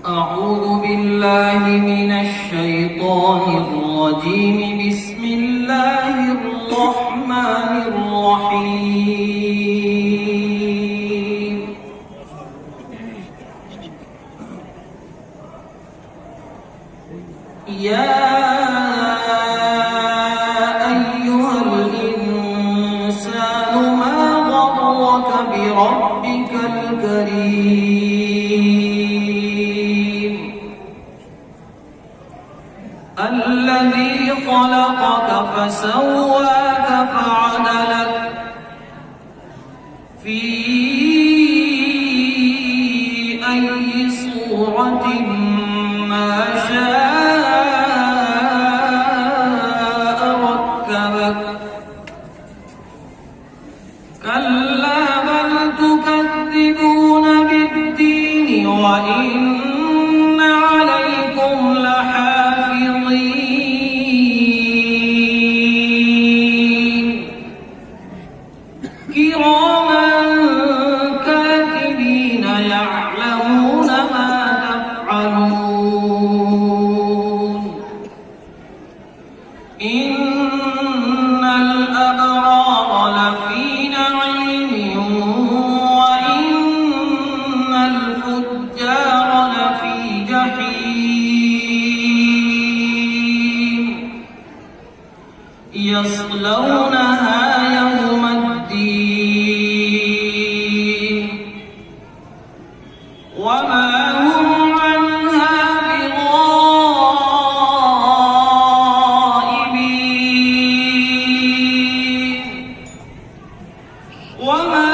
أعوذ بالله من الشيطان الرجيم. بسم الله الرحمن الرحيم. يا أيها الإنسان ما غرك بربك الكريم الذي خلقك فسواك فعدلك في أي صورة ما شاء ركبك. كلا بل تكذبون بالدين وإن عليكم لحافظين كراما كاتبين يعلمون ما تفعلون. إن الأبرار لفي نعيم وإن الفجار لفي جحيم يصلونها يوم الدين وما هم عنها بغائبين. وما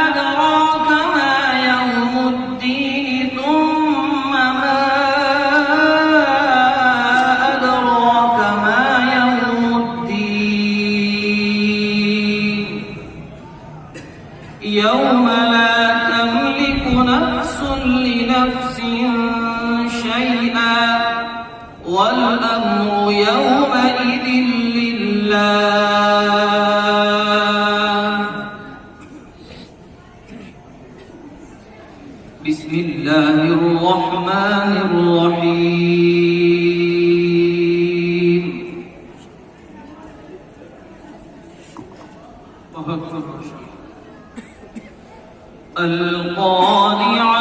أدراك ما يوم الدين ثم ما أدراك ما يوم الدين. يوم لا تملك نفس لنفس شيئا والأمر يومئذ لله. بسم الله الرحمن الرحيم. القارعة